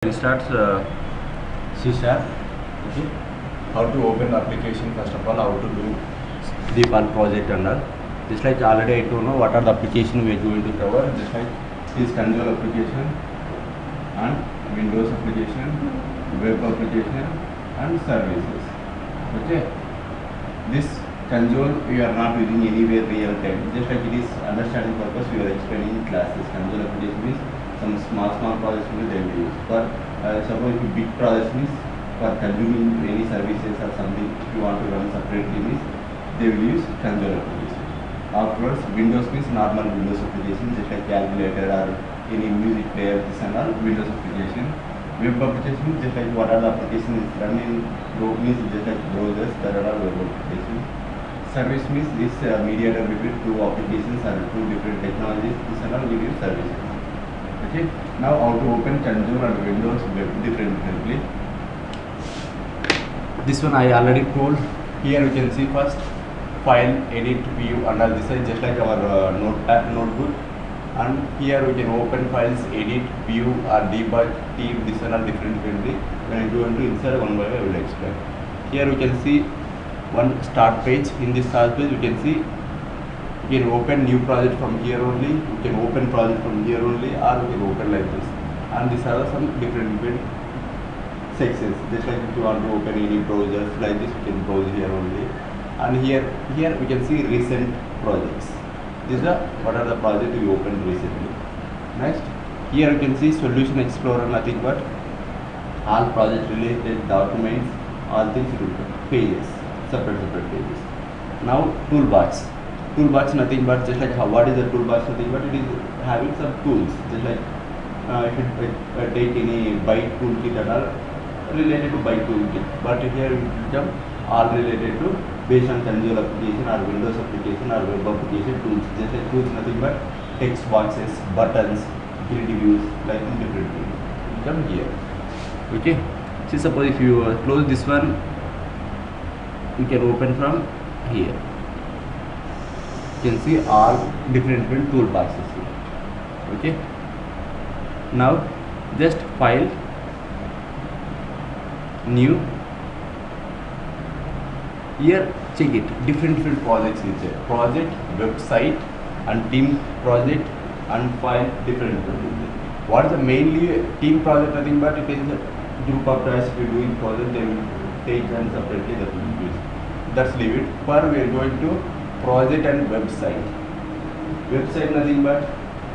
It starts C#. Okay. How to open the application? First of all, how to do the file project and all. Just like already I told you what are the application we are going to cover. Just like this console application and Windows application, web application and services. Okay. This console we are not using anywhere real time. Just like it is understanding purpose, we are explaining in classes. Console application means some small projects will they will use. For suppose if big projects means for consuming any services or something, if you want to run separately means they will use console application. Afterwards, Windows means normal Windows application, just like calculator or any music player, this and all Windows application. Web application means just like what are the applications running means just like browsers, that are all web applications. Service means this mediator between two applications or two different technologies, this and all will use services. Okay. Now how to open console and Windows web differently. This one I already told. Here you can see first file, edit, view, and all this is just like our notebook. And here we can open files, edit, view, or debug, team, this and all differently. When I go into insert one by one, I will explain. Here you can see one start page. In this start page, you can see you can open new project from here only, you can open project from here only, or you can open like this. And these are some different sections. Just like if you want to open any browsers like this, you can browse here only. And here we can see recent projects. These are what are the projects we opened recently. Next, here you can see Solution Explorer, nothing but all project related documents, all things pages, separate pages. Now toolbox. Toolbox nothing but just like what is the toolbox, nothing but it is having some tools, just like if you take any byte toolkit and all related to byte toolkit, but here it will become all related to based on console application or Windows application or web application tools. Just like tools nothing but text boxes, buttons, grid views, like different things come here. Okay. See, suppose if you close this one, you can open from here. You can see all different toolboxes here. Okay. Now just file, new. Here check it, different projects is there. Project, website, and team project, and file different projects. What is the mainly team project? Nothing but it is a group of guys. If you are doing project, they will take and separately that will be used. That's leave it. For we are going to project and website. Website nothing but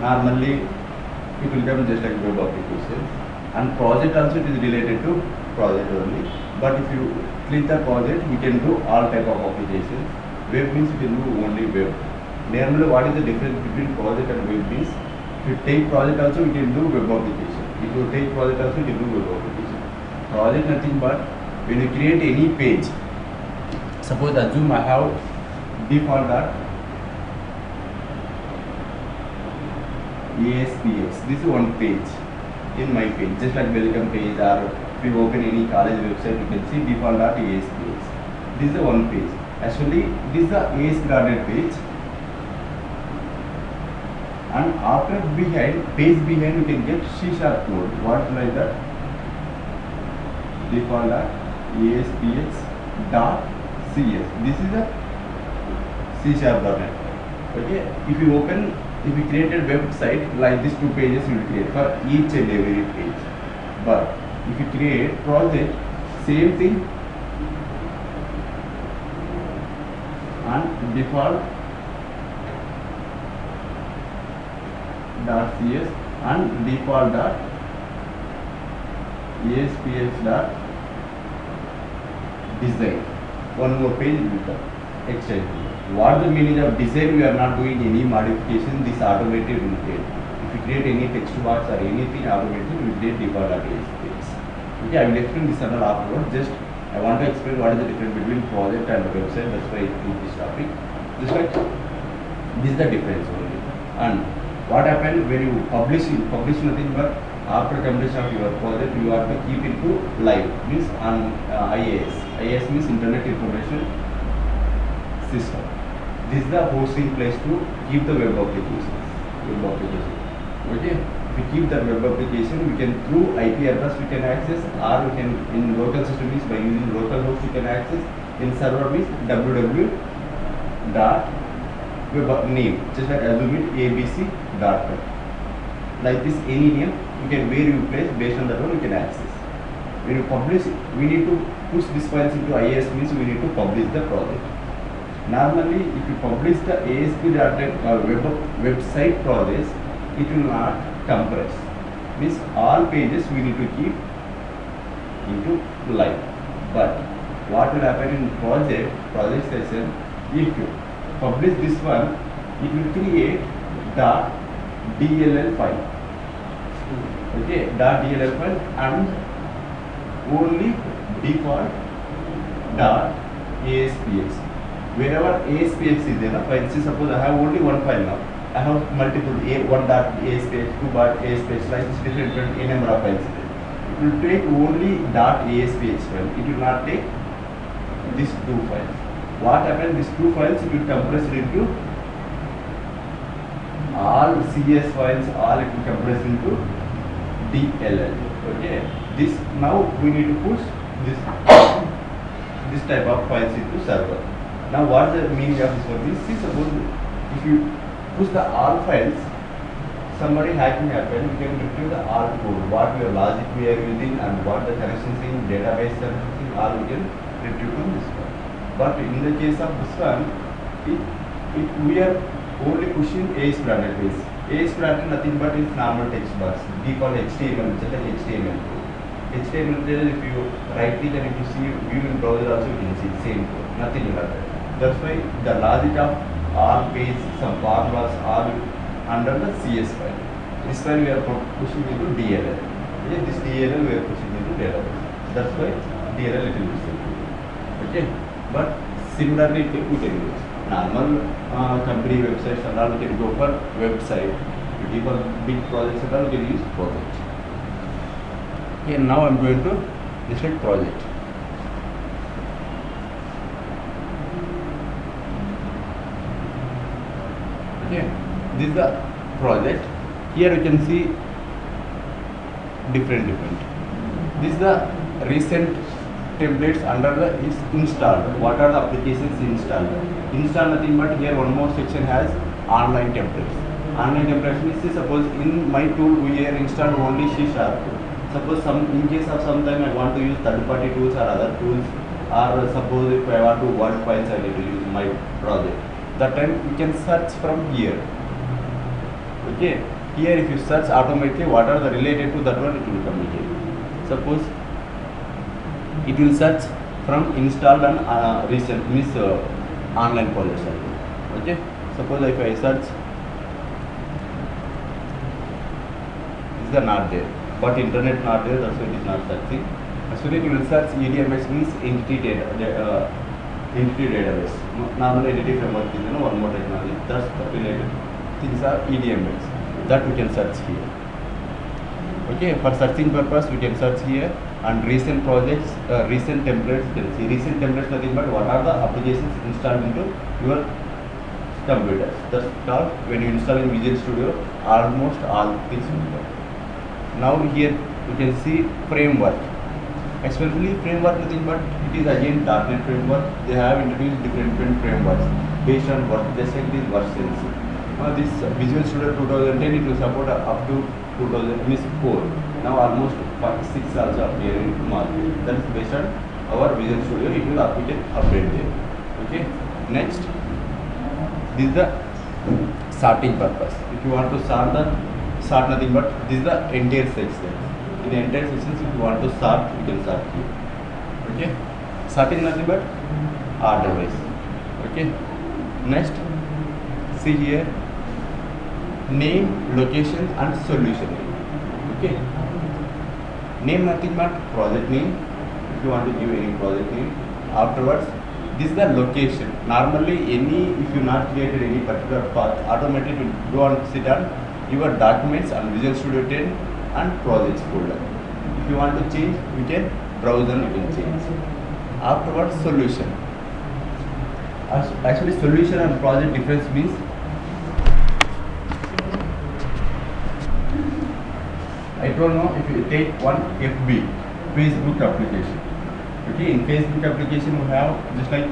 normally it will come just like web applications, and project also it is related to project only. But if you click the project, we can do all type of applications. Web means we can do only web. Normally, what is the difference between project and web means? If you take project also, we can do web application. If you take project also, we can do web application. Project nothing but when you create any page. Suppose assume I have default ASPX. This is one page in my page, just like welcome page, or if you open any college website, you can see default.aspx. This is the one page. Actually, this is the AS page, and after page behind you can get C# code. What like that? Default.aspx.cs. This is the C#.net. Okay. If you created website like these two pages, you will create for each and every page. But if you create project, same thing, and default.cs and default.aspx.design. One more page will come extend. What the meaning of design? We are not doing any modification. This automated will create. If you create any text box or anything, automated will create default.aspx. Okay, I will explain this another afterwards. Just I want to explain what is the difference between project and website. That's why I took this topic. Just like this is the difference only. And what happened when you publish nothing but after completion of your project, you have to keep it to live. Means on IAS. IAS means Internet Information System. This is the hosting place to keep the web applications. Okay. we keep the web application, we can through IP address we can access, or we can in local system is by using local host we can access. In server is www.web name, just like assume it abc.com. Like this, any name you can where you place, based on that one you can access. When you publish, we need to push these files into IIS, means we need to publish the project. Normally, if you publish the ASP.NET website projects, it will not compress. Means all pages we need to keep into live. But what will happen in project session, if you publish this one, it will create .dll file. Okay, .dll file and only default .aspx. Wherever ASPX is there, for instance, suppose I have only one file now. I have multiple one.aspx, 2.aspx, like this different a number of files. It will take only .aspx file. It will not take these two files. What happens? These two files it will compress it into all CS files. All it will compress into DLL. Okay. This now we need to push this type of files into server. Now what the meaning of this one is? See, suppose if you push the all files, somebody hacking happened, you can retrieve the all code, what your logic we are using and what the connections in database connections, all we can retrieve from this one. But in the case of this one, we are only pushing ASP.NET base. ASP.NET nothing but is normal text box, default HTML, just like HTML code. HTML, if you right click and if you see view in browser also you can see same code, nothing will happen. That's why the logic of all page, some formulas are under the CS file. This file we are pushing into DLL. Okay, this DLL we are pushing into database. That's why DLL it will be simple. Okay, but similarly we can use normal company websites and all. We can go for website. For big projects and all, we can use project. Okay, now I am going to select project. Okay, this is the project. Here you can see different. This is the recent templates under the is installed. What are the applications installed? Install nothing but here one more section has online templates. Online templates means suppose in my tool we are installed only C#. Suppose in case of some time I want to use third-party tools or other tools, or suppose if I want to Word files I need to use my project. That time we can search from here. Okay, here if you search automatically what are the related to that one, it will come here. Suppose it will search from installed and recent means online projects. Okay, suppose if I search, these are not there, but internet not there, that's why it is not searching. Actually it will search EDMX means entity database. Normal entity framework is one more technology that's related. Things are EDMX that we can search here. Okay, for searching purpose we can search here, and recent projects, recent templates. You can see recent templates nothing but what are the applications installed into your computer. That's called when you install in Visual Studio, almost all things will come. Now here you can see framework. Especially framework nothing but it is again .NET framework. They have introduced different frameworks based on what just like these versions. This Visual Studio 2010 it will support up to 2004. Now almost 6 also appear in market. That is based on our Visual Studio. It will we can update there. Okay. Next, this is the sorting purpose. If you want to sort nothing but this is the entire section. In the entire sections, if you want to sort, you can sort here. Okay, sorting nothing but order wise. Okay, next, see here, name, location, and solution name. Okay, name nothing but project name. If you want to give any project name, afterwards, this is the location. Normally, if you not created any particular path, automatically it will go and sit on your documents and Visual Studio 10 and projects folder. If you want to change, we can browse and you can change. Afterwards, solution. Actually, solution and project difference means told no, if you take one FB, Facebook application. Okay, in Facebook application we have just like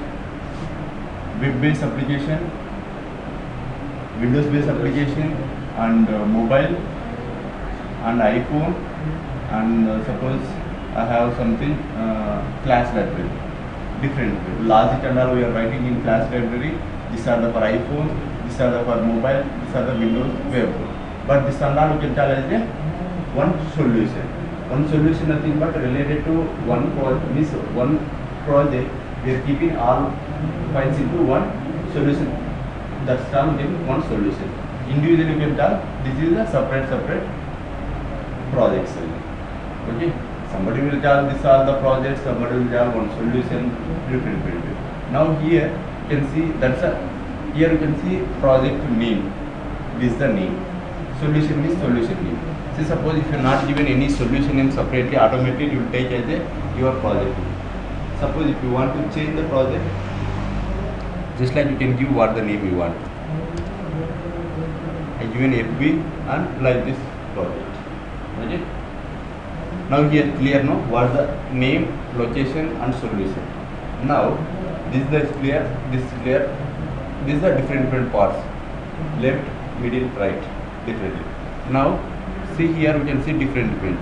web-based application, Windows-based application, and mobile, and iPhone, and suppose I have something class library. Different logic and all we are writing in class library. These are the for iPhone, these are the for mobile, these are the Windows web. But this and all we can tell as a one solution. One solution nothing but related to one project. We are keeping all files into one solution. That's termed in one solution. Individually we can tell this is a separate projects. Okay. Somebody will tell these are the projects, somebody will tell one solution, different. Now here you can see here you can see project name. This is the name. Solution is solution name. See, suppose if you are not given any solution name separately, automatically you will take as your project name. Suppose if you want to change the project, just like you can give what the name you want. I give an FB and like this project. Okay. Now here clear no what is the name, location and solution. Now this is clear, this is clear. These are different parts, left, middle, right, differently. Now see here we can see different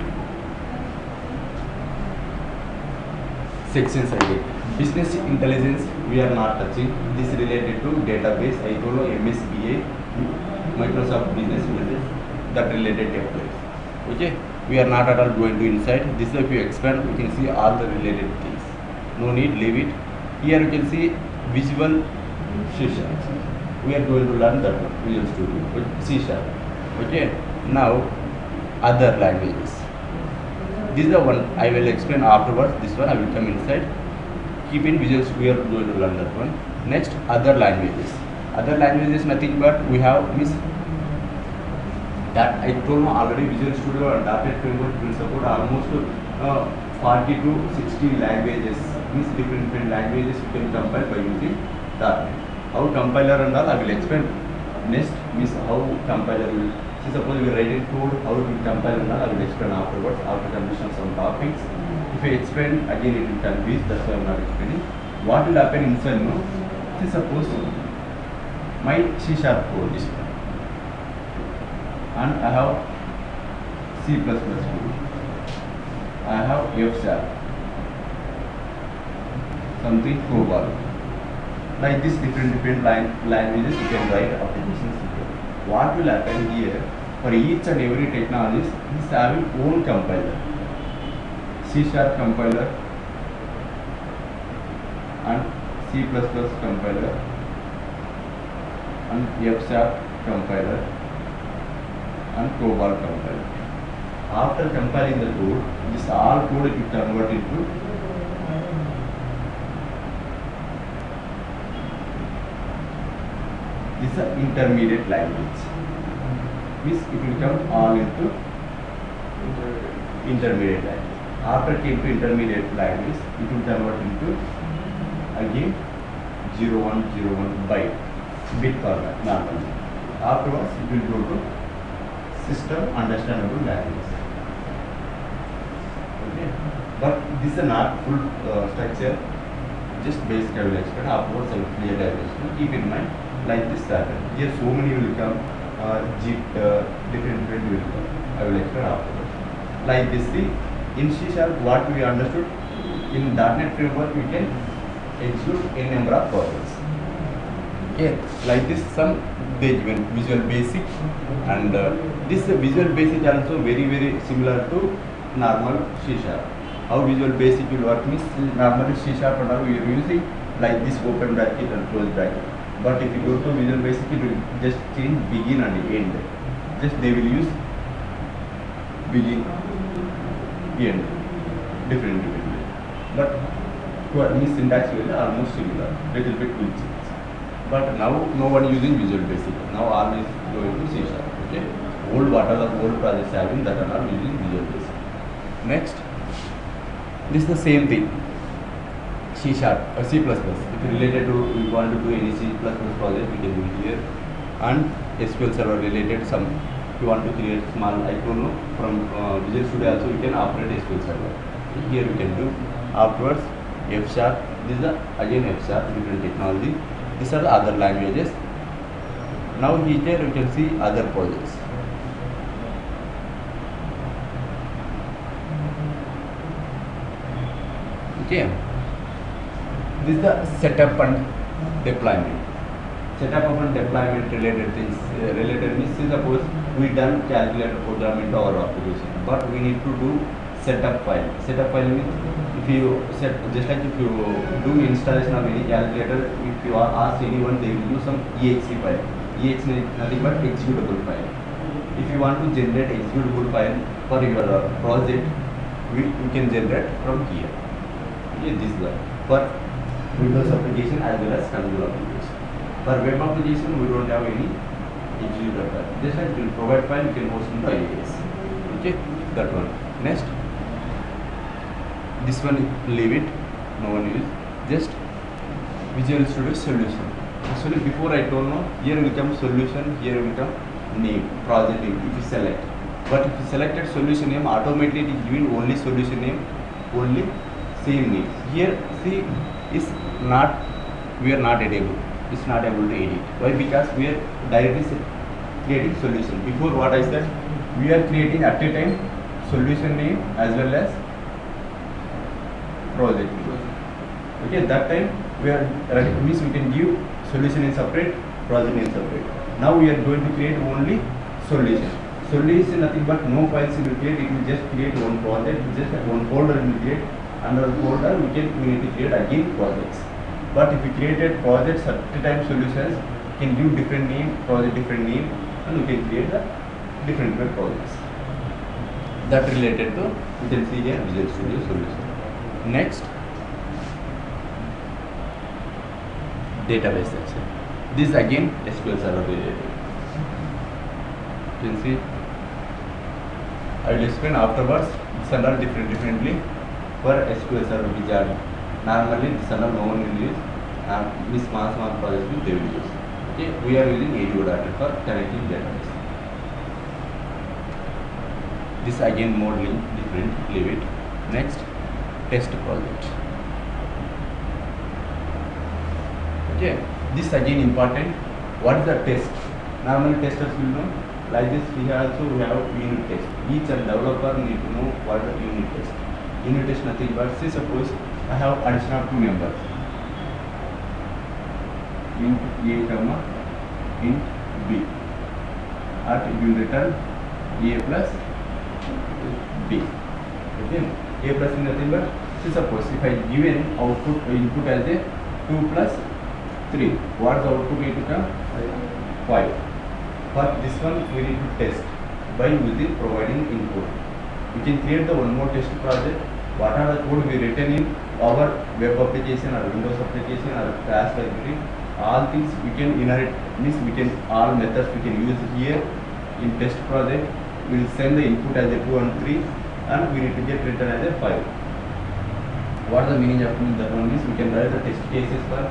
sections again. Business intelligence we are not touching. This is related to database. I told you MSBA, Microsoft Business Intelligence, that related templates. Okay. We are not at all going to inside. This is if you expand, you can see all the related things. No need, leave it. Here you can see visual C#. We are going to learn that one, Visual Studio, C#. Okay. Now, other languages. This is the one I will explain afterwards. This one I will come inside. Keep in Visual Studio, we are going to learn that one. Next, other languages. Other languages nothing but we have that I told you already. Visual Studio and .NET framework will support almost 40 to 60 languages. Means different languages you can compile by using .NET. How compiler and all I will explain next. Means how compiler will. See, suppose we write in code how it will compile and all I will explain afterwards after completion of some topics. If I explain again it will confuse. That's why I am not explaining. What will happen inside? No. See, suppose my C# code is. And I have C++ code, I have F#, something COBOL. Like this different languages you can write applications here. What will happen here, for each and every technology is having own compiler. C# compiler and C++ compiler and F# compiler and COBOL compiler. After compiling the code, this all code it will convert into this is an intermediate language. Means it will come all into intermediate language. After it came to intermediate language, it will convert into again 0101 bit format normally. Afterwards, it will go to system understandable language. Okay, but this is not full structure. Just basic I will explain. Afterwards, I will clear diagram. Keep in mind like this pattern. Here so many will come. Different will come. I will explain afterwards. Like this, see, in C# what we understood in .NET framework we can execute n number of processes. Okay, like this some they given Visual Basic and this Visual Basic also very similar to normal C#. How Visual Basic will work means normally C# and all we are using like this open bracket and close bracket. But if you go to Visual Basic, it will just change begin and end. Just they will use begin, end, different. But means syntax will be almost similar, little bit will change. But now no one using Visual Basic. Now all is going to C#. Okay. What are the old projects having that are not using Visual Basic. Next, this is the same thing. C#, C++. If related to we want to do any C++ project, we can do it here. And SQL Server related some If you want to create small, I don't know, from Visual Studio also you can operate SQL Server. Here you can do. Afterwards, F sharp. This is the again F sharp, different technology. These are the other languages. Now here you can see other projects. Okay. This is the setup and deployment. Setup and deployment related things. Related means suppose we done calculator program into our application, but we need to do setup file. Setup file means if you set, just like if you do installation of any calculator, if you ask anyone, they will use some exe file. Exe is nothing but executable file. If you want to generate executable file for your project, we can generate from here. Okay, this is the for Windows application as well as console application. For web application, we don't have any executable file. Just like you provide file, you can host into IIS. Okay, that one. Next, this one leave it, no one use. Just Visual Studio solution. Actually, before I don't know, here will come solution, here will come name, project name. If you select, but if you selected solution name, automatically it is giving only solution name, only same name. Here, see, is not, we are not able. It's not able to edit. Why? Because we are directly creating solution. Before what I said, we are creating at a time solution name as well as project name. Okay, that time we are means we can give solution in separate, project in separate. Now we are going to create only solution. Solution nothing but no files will create. It will just create one project, just one folder will create. Under the folder we need to create again projects. But if we created projects at a time solutions, we can give different name, project different name, and we can create the different projects. That related to, you can see here Visual Studio solution. Next, database section. This again SQL Server related. You can see. I will explain afterwards. These are all differently for SQL Server wizard. Normally this are all no one will use. This small projects they will use. Okay, we are using ADO.NET for connecting database. This again modeling different. Leave it. Next, test project. Okay, this again important. What is the test? Normally testers will know. Like this, here also we have unit test. Each and developer need to know what is the unit test. Unit test nothing but, say suppose I have addition of two numbers. Int A comma int B. At it will return A plus B. Okay, A plus is nothing but, say suppose if I give an input as a 2 plus 3, what is the output need to come? 5. For this one we need to test by using providing input. We can create the one more test project. What are the code we written in our web application or Windows application or Crash library? All things we can inherit, means we can, all methods we can use here in test project. We will send the input as a 2 and 3 and we need to get return as a 5. What is the meaning of that one is we can write the test cases for,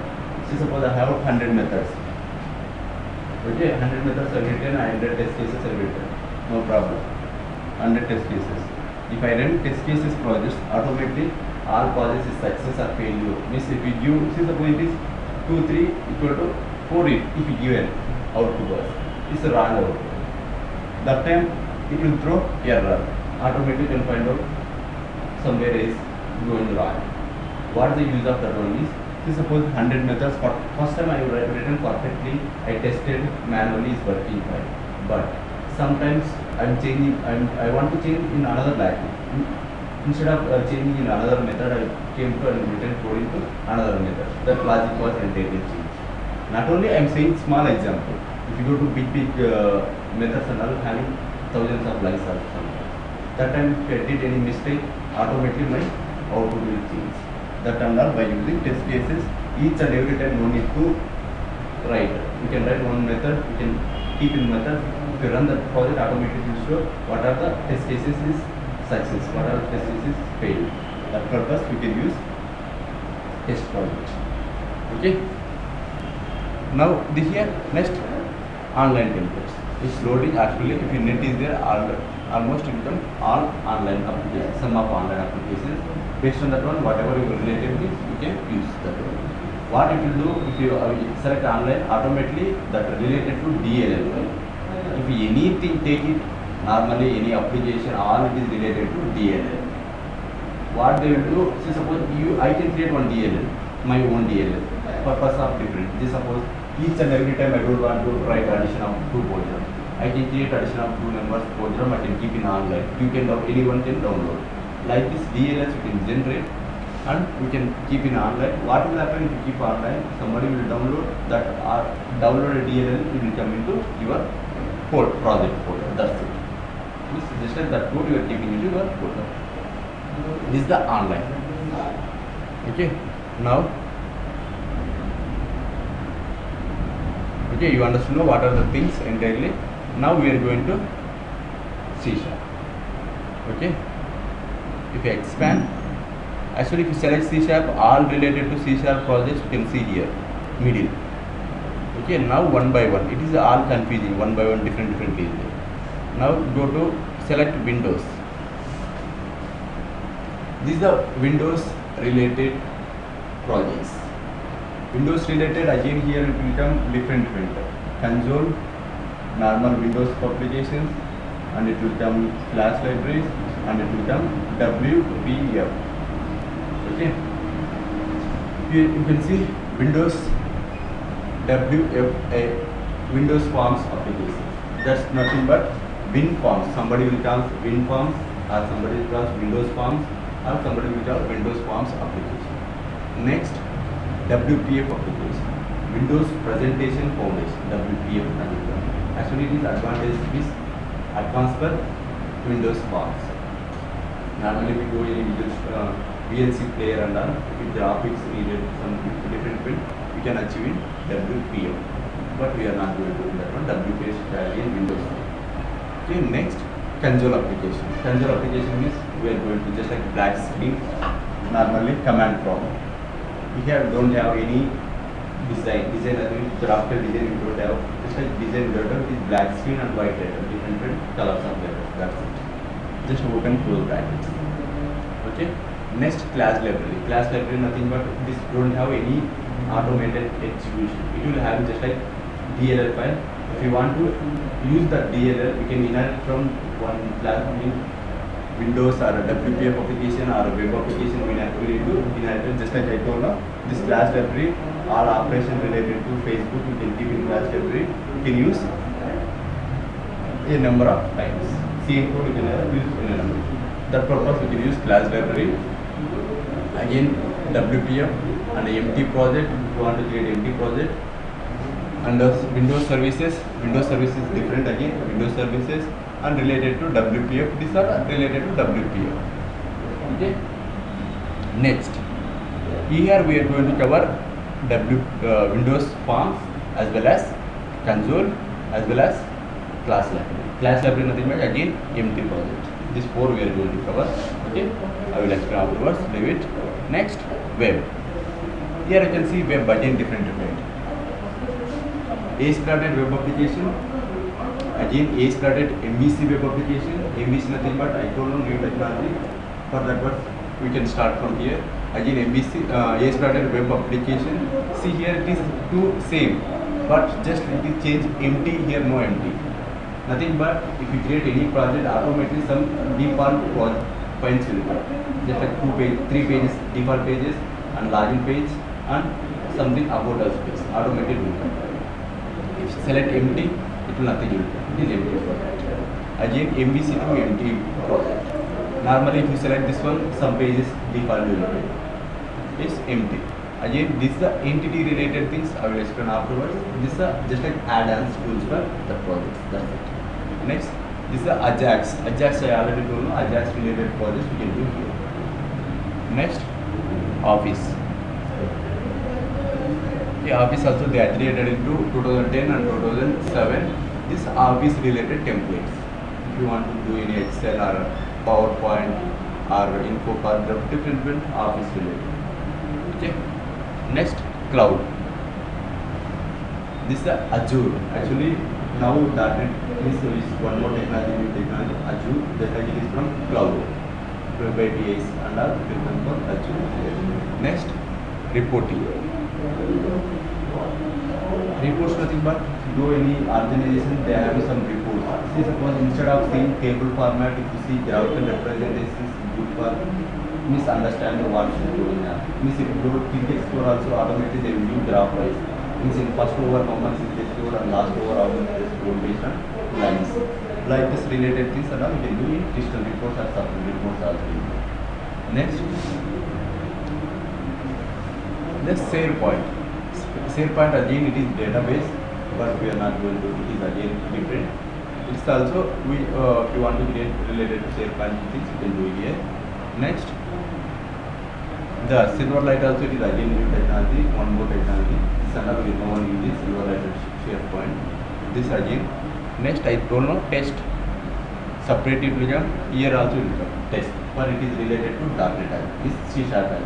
suppose I have 100 methods. Okay, 100 methods are written, 100 test cases are written. No problem. 100 test cases. If I run test cases projects, automatically all projects is success or failure. Means if you give, suppose it is 2, 3 equal to 4, if you give an output was, it's a wrong output. That time it will throw error. Automatically you can find out somewhere is going wrong. What is the use of that one is, suppose 100 methods, first time I have written perfectly, I tested manually is working fine. But sometimes I am changing, I want to change in another language. Instead of changing in another method, I came to and written code into another method. That logic was entirely changed. Not only I am saying small example. If you go to big methods and all having thousands of lines or something. That time if I did any mistake, automatically my output will change. That and all by using test cases, each and every time no need to write. You can write one method, you can keep in method. If you run the project, automatically will show what are the test cases is success, what are the test cases fail. That purpose we can use test project. Okay. Now this here next online templates. It's loading. Actually, if your net is there, almost it become all online applications, some of online applications. Based on that one, whatever you related with, you can use that one. What it will do, if you select online, automatically that related to DLL. If anything take it, normally any application, all it is related to DLL. What they will do, see suppose I can create one DLL, my own DLL, purpose of different. Just suppose each and every time I don't want to write addition of 2 programs, I can create addition of 2 numbers program, I can keep in online. Anyone can download. Like this DLLs you can generate and we can keep in online. What will happen if you keep online? Somebody will download that downloaded DLL, it will come into your project folder. That's it. This is just like that code you are keeping into your folder. This is the online. Okay, now you understand what are the things entirely. Now we are going to C#. Okay, if you expand, actually if you select C#, all related to C# projects you can see here, middle. Okay, now one by one, it is all confusing, one by one different pages. Now go to select Windows. These are Windows related projects. Windows related, again here it will become different. Console, normal Windows applications, and it will come class libraries, and it will come WPF. Okay, here you can see Windows WFA, Windows Forms application. That's nothing but Win Forms. Somebody will call Win Forms, or somebody will call Windows Forms, or somebody will call Windows Forms application. Next, WPF application, Windows Presentation Foundation, WPF. Actually, it is advanced for Windows Forms. Normally, we go in VLC player and all. If the graphics needed some different print, we can achieve in WPF. But we are not going to do that one. WPF strategy in Windows. Okay, next, console application. Console application means we are going to just like black screen, normally command prompt. We don't have any design graphical design. We don't have, just like design letter is black screen and white letter, different colors of letters. That's it. Just open close brackets. Okay. Next, class library. Class library nothing but this don't have any automated execution. It will have just like DLL file. If you want to use that DLL, you can inherit from one class in Windows or a WPF application or a web application. We need to inherit just like I told now. This class library, all operation related to Facebook, you can keep in class library. You can use a number of times. Same code you can use in a number. That purpose you can use class library. Again, WPF and empty project. If you want to create empty project. And Windows services different again. Windows services and related to WPF. These are related to WPF. Okay. Next, here we are going to cover Windows Forms as well as console as well as class library. Class library nothing but again empty project. These 4 we are going to cover. Okay, I will explain afterwards. Leave it. Next, web. Here you can see web again different. A-started web application. Again, A-started MVC web application. MVC nothing but I told you new technology. For that one, we can start from here. Again, MVC A-started web application. See here it is two same, but just it is change empty here, no empty. Nothing but if you create any project, automatically some default points will come. Just like 3 pages, default pages, and login page, and something about us page. Automatically will come. If you select empty, it will nothing will come. It is empty project. Again, MVC to empty project. Normally, if you select this one, some pages default will come. It's empty. Again, this is the entity related things I will explain afterwards. This is just like add-ons tools for the projects. That's it. Next, this is the Ajax. Ajax I already told you. Ajax related projects we can do here. Next, Office. The Office also they are created into 2010 and 2007. This Office related templates. If you want to do any Excel or PowerPoint or info card, different Office related. Okay. Next, cloud. This is the Azure. Actually, now .NET This is one more technology, new technology, Azure. That again is from cloud. 12 by TAs and all will come from Azure. Next, reporting. Reports nothing but do any organization they have some reports. See, suppose instead of seeing table format, if you see graphical representations, good for misunderstanding what is going on. Means if you do quick explore also automatically they will give graph wise. Means in first over how much is explore and last over how much is explore based on lines. Like this related things and all you can do in digital reports or separate reports also. Next, the SharePoint. SharePoint again it is database, but we are not going to. It is again different. It's also we if you want to get related to SharePoint things you can do here. Next, the Silverlight also it is again new technology. One more technology. This another we no one uses Silverlight SharePoint. This again. Next I don't know test. Separate it will come. Here also it will come test. But it is related to .NET. This C# also.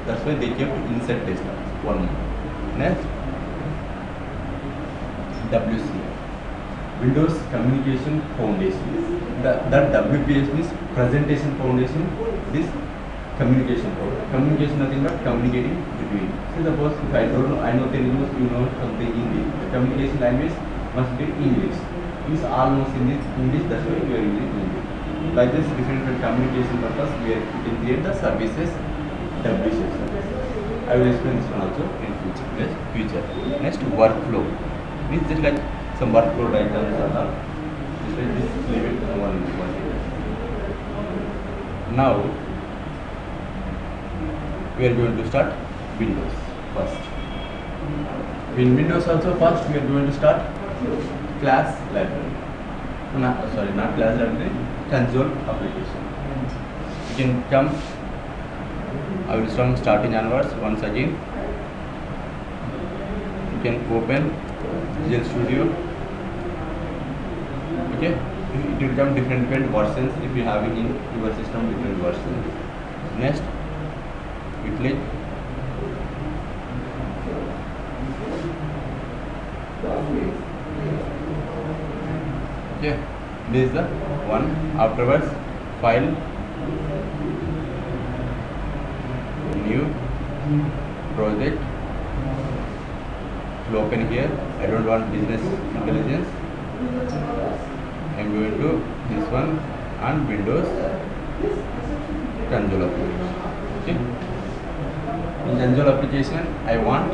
That's why they kept inside test. One more. Next, WCF, Windows Communication Foundation. That WPS means Presentation Foundation. This communication. Communication nothing but communicating between. So suppose if I don't know, I know Telugu, you know something English. The communication language must be English. Means all knows in this English. That's why we are using English. Like this, different communication purpose, we can create the services WCF service. I will explain this one also in future. Next, workflow. Means just like some workflow diagrams are done. Just like this, leave it one. Now, we are going to start Windows first. In Windows also first we are going to start class library. Not class library, console application. You can come. I will starting onwards once again. You can open Visual Studio. Okay, it will come different versions if you having in your system different versions. Next, we click. Okay, this is the one. Afterwards, file. New project will open here. I don't want business intelligence. I am going to this one and Windows console application. Okay, in console application I want,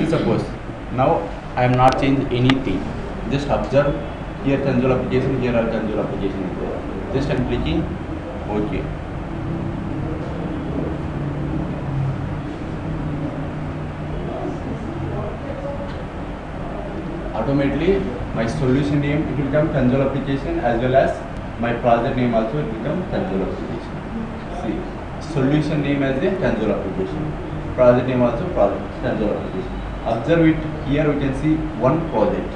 suppose now I am not change anything, just observe here console application, here are console application. Just I am clicking OK. Automatically my solution name it will come console application as well as my project name also it will come console application. See, solution name as a console application, project name also console application. Observe it here, we can see one project.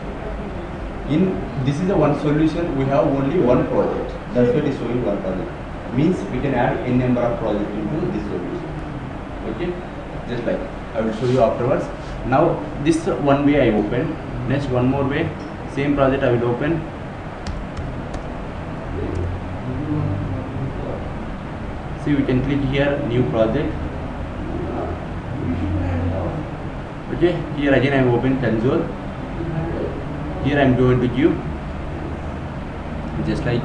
In this is the one solution, we have only one project. That's why it is showing one project. Means we can add n number of projects into this solution. Okay, just like I will show you afterwards. Now this one way I open. Next one more way, same project I will open. See, we can click here new project. Okay, here again I am open console. Here I am going to give just like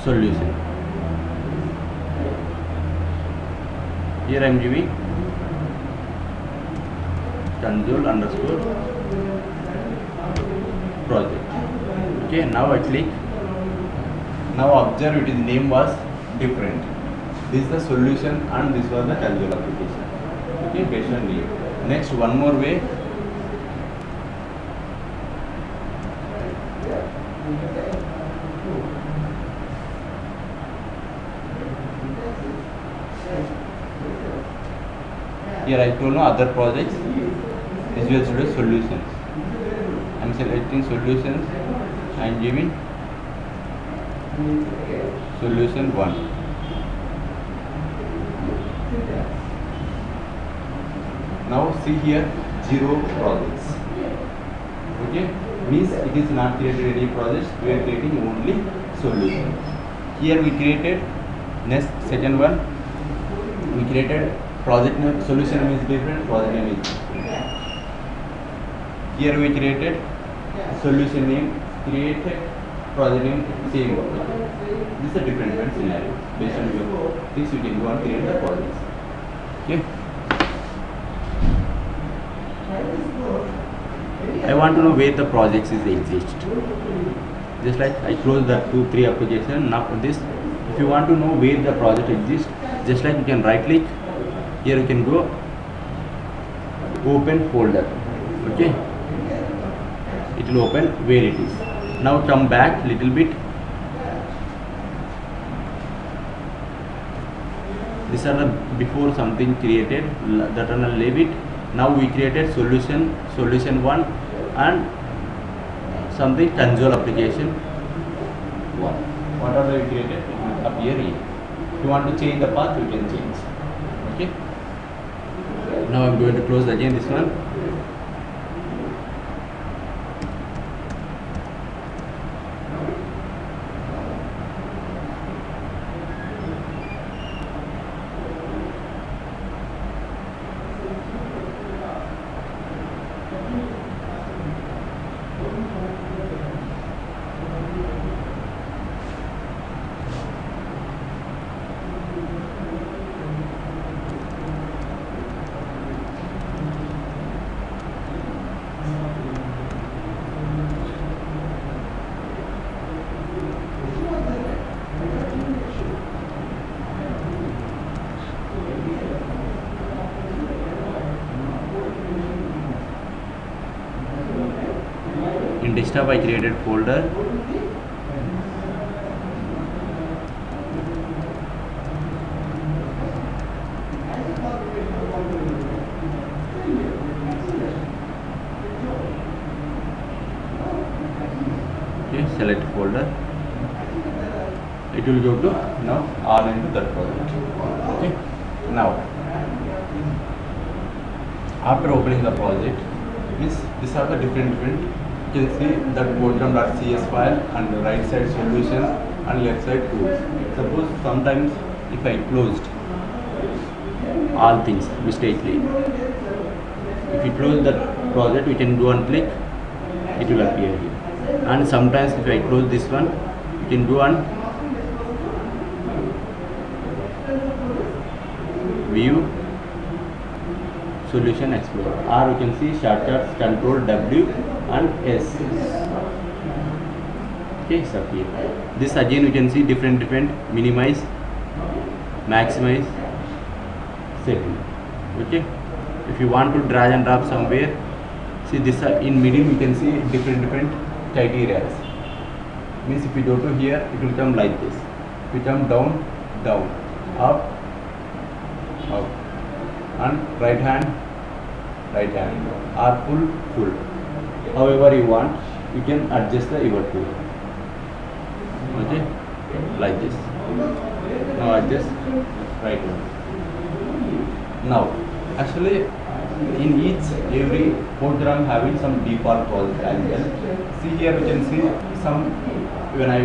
solution. Here I am giving console underscore project. Okay, now I click. Now observe it is name was different. This is the solution and this was the console application. Okay, based on name. Next one more way. Here I told no other projects. Visual Studio solutions. I am selecting solutions. I am giving solution 1. Now see here 0 projects. Okay, means it is not created any projects, we are creating only solution. Here we created next second one, we created project name, solution name is different, project name is different. Here we created solution name, created project name, same. This is a different scenario. Based on your this you can go and create the projects. Okay. I want to know where the projects is exist. Just like I close the 2-3 application. Now this, if you want to know where the project exists, just like you can right click. Here you can go open folder. Okay. It will open where it is. Now come back little bit. These are the before something created, that one I'll leave it. Now we created solution 1 and something console application 1. Whatever we created, it will appear here. If you want to change the path, you can change. Okay. Now I'm going to close again this one. In desktop I created folder. Okay, select folder. It will go to now all into that project. Okay. Now after opening the project, these are the different. You can see that program.cs file and the right side solution and left side tools. Suppose sometimes if I closed all things mistakenly, if you close the project, we can go and click, it will appear here. And sometimes if I close this one, you can go and view solution explorer, or you can see shortcuts Control W and S. Okay, it's up here. This again you can see different minimize, maximize, setting. Okay, if you want to drag and drop somewhere, see this in middle you can see different criteria. Means if you go to here, it will come like this. If you come down, up, and right hand, or full. However you want, you can adjust the your tool. Okay, like this. Now adjust right one. Now actually in every program having some default project as well. See here you can see some, when I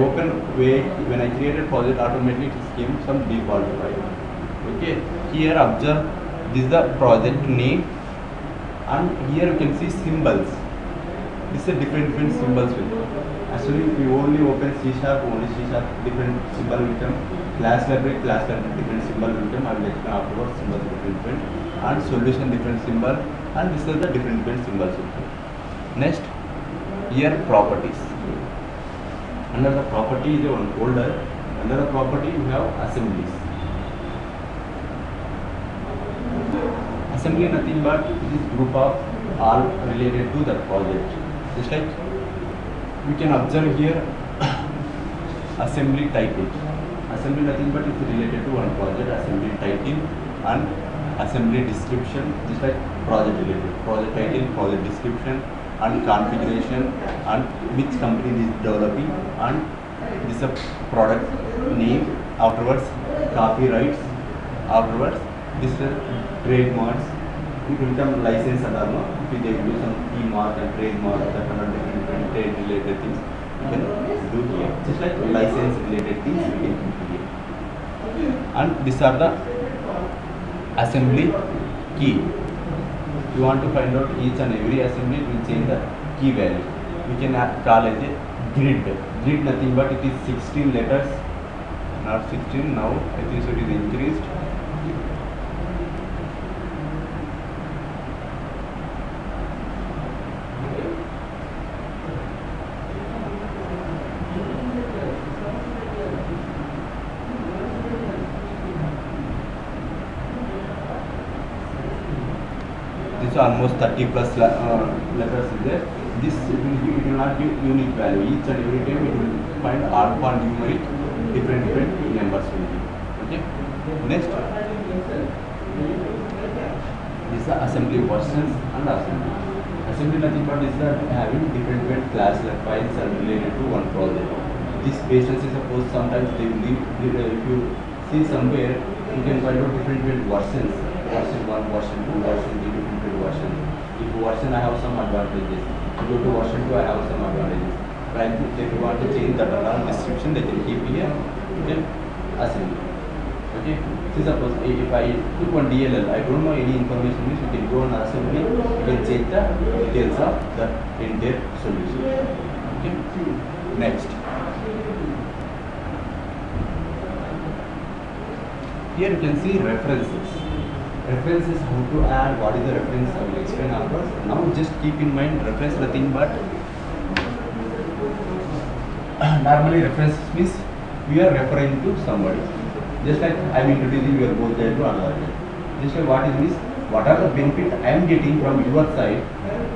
created project, automatically it came some default file. Okay, here observe, this is the project name, and here you can see symbols. This is different symbols will. Actually if you only open C#, different symbol will come. Class library, different symbol will come. I will explain afterwards symbols different, and solution different symbol, and this is the different symbols will come. Next, here properties. Under the property is one folder. Under the property you have assemblies. Assembly nothing but this group of all related to that project. Just like we can observe here assembly title. Assembly nothing but it's related to one project. Assembly title and assembly description, just like project related. Project title, project description, and configuration, and which company is developing, and this is a product name. Afterwards copyrights. Afterwards this is trademarks, it will become license and no, if they will do some key mark and trademark, that kind of different trade related things you can do here. Just like license related things we can do here. And these are the assembly key. If you want to find out each and every assembly, it will change the key value. We can call it a grid. Grid nothing but it is 16 letters, not 16 now. I think so it is increased. This is almost 30 plus letters is there. This it will not give unique value. Each and every time it will find alphanumeric different numbers will be. Okay. Next, this is the assembly versions and assembly. Assembly nothing but is that having different class files are related to one project. This based on suppose sometimes they will leave, if you see somewhere you can find out different versions. Version 1, version 2, version 3, different versions. If version I have some advantages. If you go to version 2 I have some advantages. But if you want to change that around description they can keep here. Okay, assembly. Okay, so suppose if I took one DLL, I don't know any information, you can go on assembly, you can check the details of the entire solution. Okay, next. Here you can see references. References, how to add, what is the reference, I will explain afterwards. Now just keep in mind reference nothing but normally reference means we are referring to somebody. Just like I am introducing your both there to another guy. Just like what it means, what are the benefits I am getting from your side,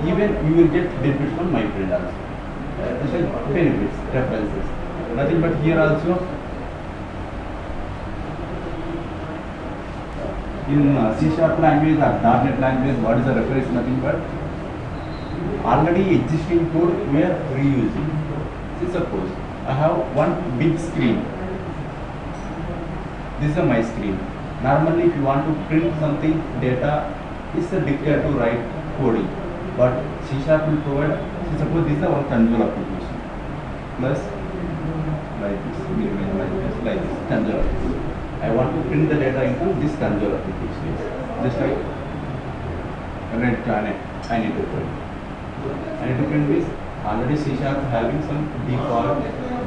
even you will get benefits from my friend also. Just like benefits, references. Nothing but here also in C# language or .NET language, what is the reference? Nothing but already existing code we are reusing. See, suppose I have one big screen. This is my screen. Normally, if you want to print something, data is difficult to write coding, but C# will provide. See, suppose this is one console application. Plus, like this, like this console application. I want to print the data into this console application. Just like red planet, I need to print. I need to print this. Already C# having some default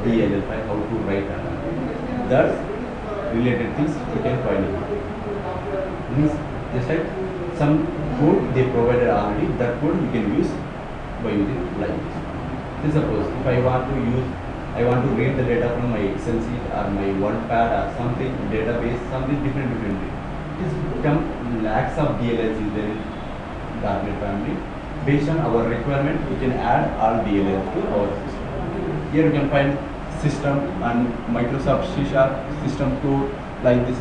DLL file, how to write and that's related things you can find it. Means just like some code they provided already, that code you can use by using like this. So suppose if I want to read the data from my Excel sheet or my WordPad or something, database, something different. It is become lakhs of DLLs is there in .NET family. Based on our requirement, we can add all DLLs to our system. Here you can find system and Microsoft C# system code like this.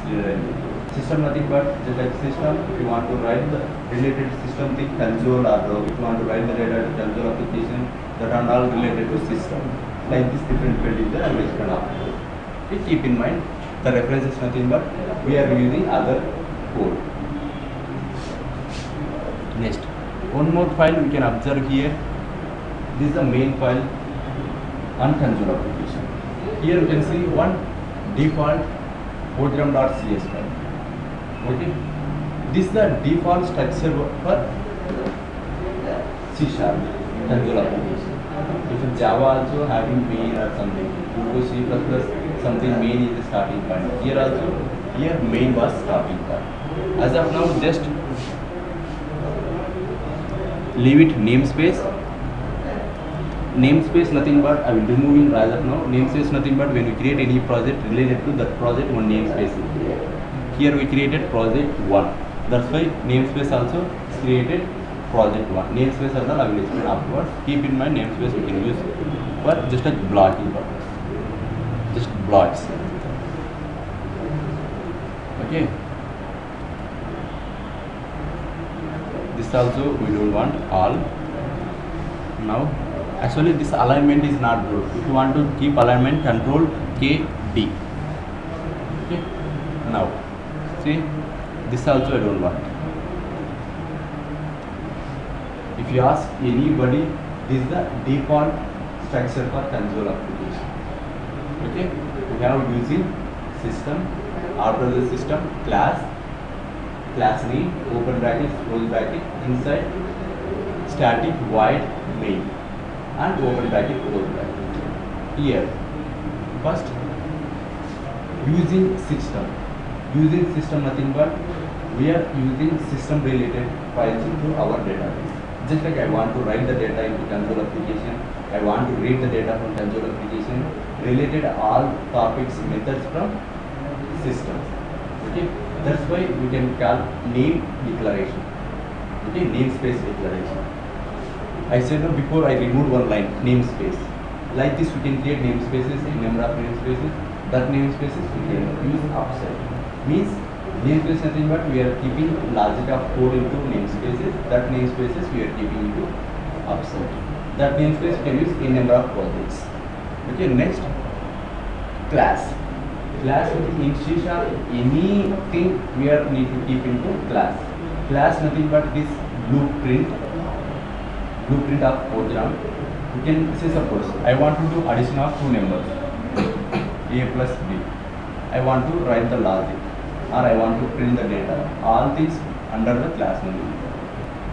System nothing but just like system. If you want to write the related system thing, console, or if you want to write the data to console application, that are all related to system. Like this different field is there, I will explain after. Okay, keep in mind the reference is nothing but we are using other code. Next, one more file we can observe here. This is the main file on console application. Here you can see one default program.cs file. Okay, this is the default structure for C# console application. If Java also having main or something, to C++ something main is the starting point. Here also, here main was starting point. As of now, just leave it namespace. Namespace nothing but I will removing as of now. Namespace nothing but when we create any project related to that project, one namespace is there. Here we created project 1. That's why namespace also is created project 1. Namespace as well I will explain afterwards. Keep in mind namespace we can use for just like blocking purpose. Just blocks. Okay. This also we don't want all. Now actually this alignment is not good. If you want to keep alignment, Control K D. Okay. Now see, this also I don't want. If you ask anybody, this is the default structure for console application. Okay, we have using system, after the system class name, open bracket, close bracket, inside static void main and open bracket, close bracket. Here first using system nothing but we are using system related files into our database. Just like I want to write the data into console application, I want to read the data from console application, related all topics methods from systems. Okay, that's why we can call name declaration. Okay, namespace declaration. I said no, before I removed one line, namespace. Like this we can create namespaces, a number of namespaces. That namespaces we can use upside. Means namespace nothing but we are keeping logic of code into namespaces. That namespaces we are keeping into upside. That namespace we can use in number of projects. Okay, next class. Class in C# anything we are need to keep into class. Class nothing but this blueprint of program. You can say suppose I want to do addition of two numbers a plus b. I want to write the logic or I want to print the data. All things under the class name.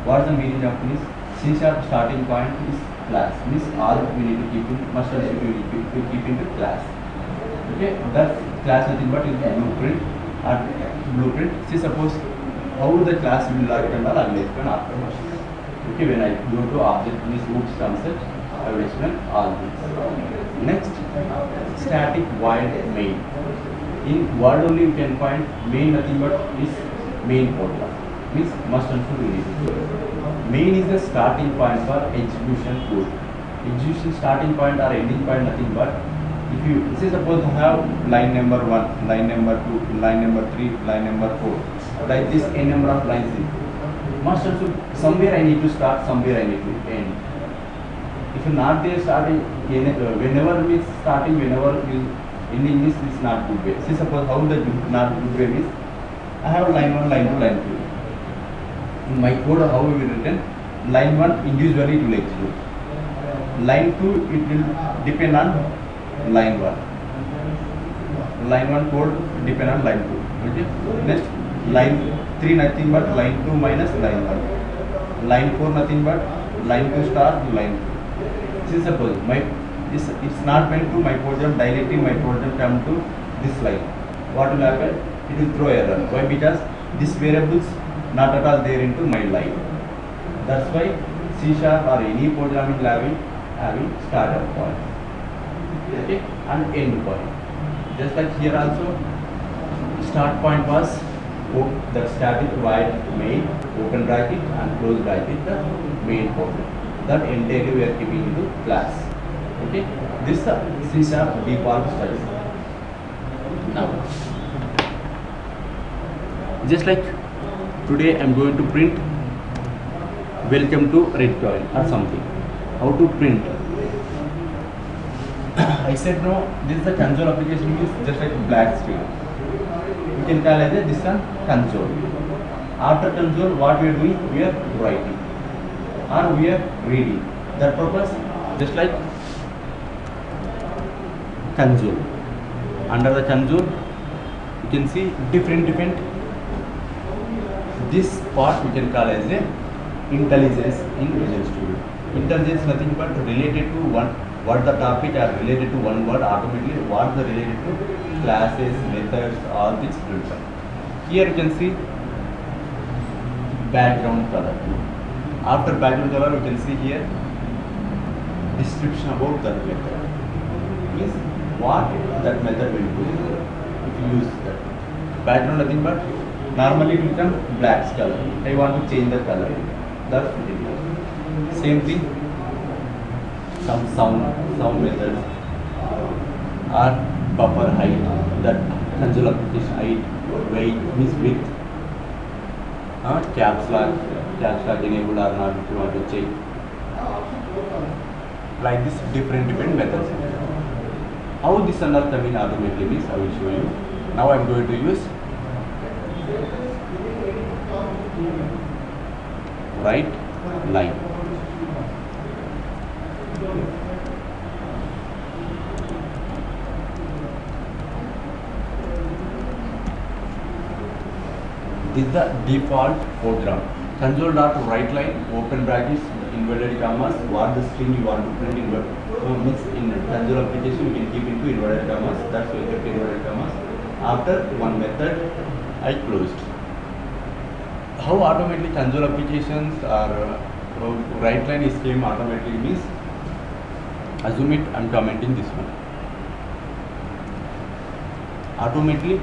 What is the meaning of this? C# starting point is class. Means all we need to keep in must also we need to keep into class. Okay, that class nothing but is blueprint. See suppose how the class will look and all I will explain afterwards. Okay, when I go to object means oops concept, I will explain all this. Next, static void main. In word only you can find main nothing but is main program. Means must and should we need to do. Main is the starting point for execution code. Execution starting point or ending point nothing but if you say suppose I have line number 1, line number 2, line number 3, line number 4, like this n number of lines is. Must also somewhere I need to start, somewhere I need to end. If you not there starting, whenever we starting, whenever you ending this is not good way. See suppose how the not good way is. I have line 1, line 2, line 3. In my code how we will written line 1 individually to execute. Line 2 it will depend on line 1. Line 1 code depend on line 2. Okay. Next line 3 nothing but line 2 minus line 1. Line 4 nothing but line 2 star line 2. See suppose my it's not meant to my program directly my program come to this line. What will happen? It will throw error. Why? Because these variables not at all there into my line. That's why C# or any programming language having startup point, okay, and end point. Just like here also, start point was the static void main, open bracket and close bracket the main program. That entirely we are keeping into class. Okay, this is the C# default structure. Now, just like today I am going to print welcome to Redcoin or something. How to print? I said no, this is the console application is just like black screen. You can call it this one console. After console what we are doing? We are writing or we are reading. That purpose just like console. Under the console you can see different this part we can call as a intelligence in Visual Studio. Intelligence nothing but related to one what the topic are related to one word automatically what the related to classes, methods, all these filter. Here you can see background color. After background color you can see here description about that method. Means what that method will do if you use that. Background nothing but normally it will become black color. I want to change the color. That's it. Same thing. Some sound methods or buffer height. That console application height, weight, means width. Caps lock enabled or not if you want to check. Like this different methods. How this and all come in automatically means I will show you. Now I am going to use right line. This is the default program. Console.writeLine open brackets inverted commas what the string you want to print means in console application you can keep into inverted commas. That's why kept inverted commas. After one method I closed. How automatically console applications are WriteLine is came automatically means assume it I'm commenting this one. Automatically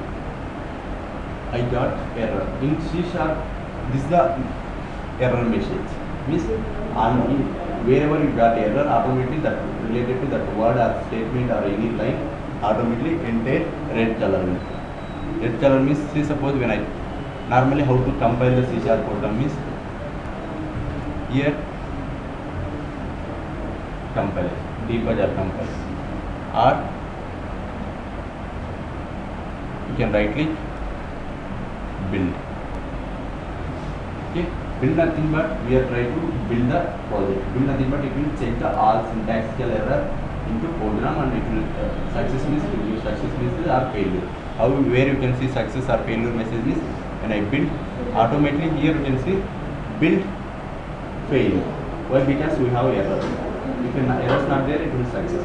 I got error in C#. This is the error message. Means wherever you got error, automatically that related to that word or statement or any line, automatically enter red color. Red color means, say suppose when I normally how to compile the C# program means here compile, debug or compile, or you can right click build. Okay, build nothing but we are trying to build the project. Build nothing but it will check the all syntactical error into program and it will success means review, success means or failure. How where you can see success or failure message is when I build automatically here you can see build fail. Why? Because we have error. If an error is not there, it will success.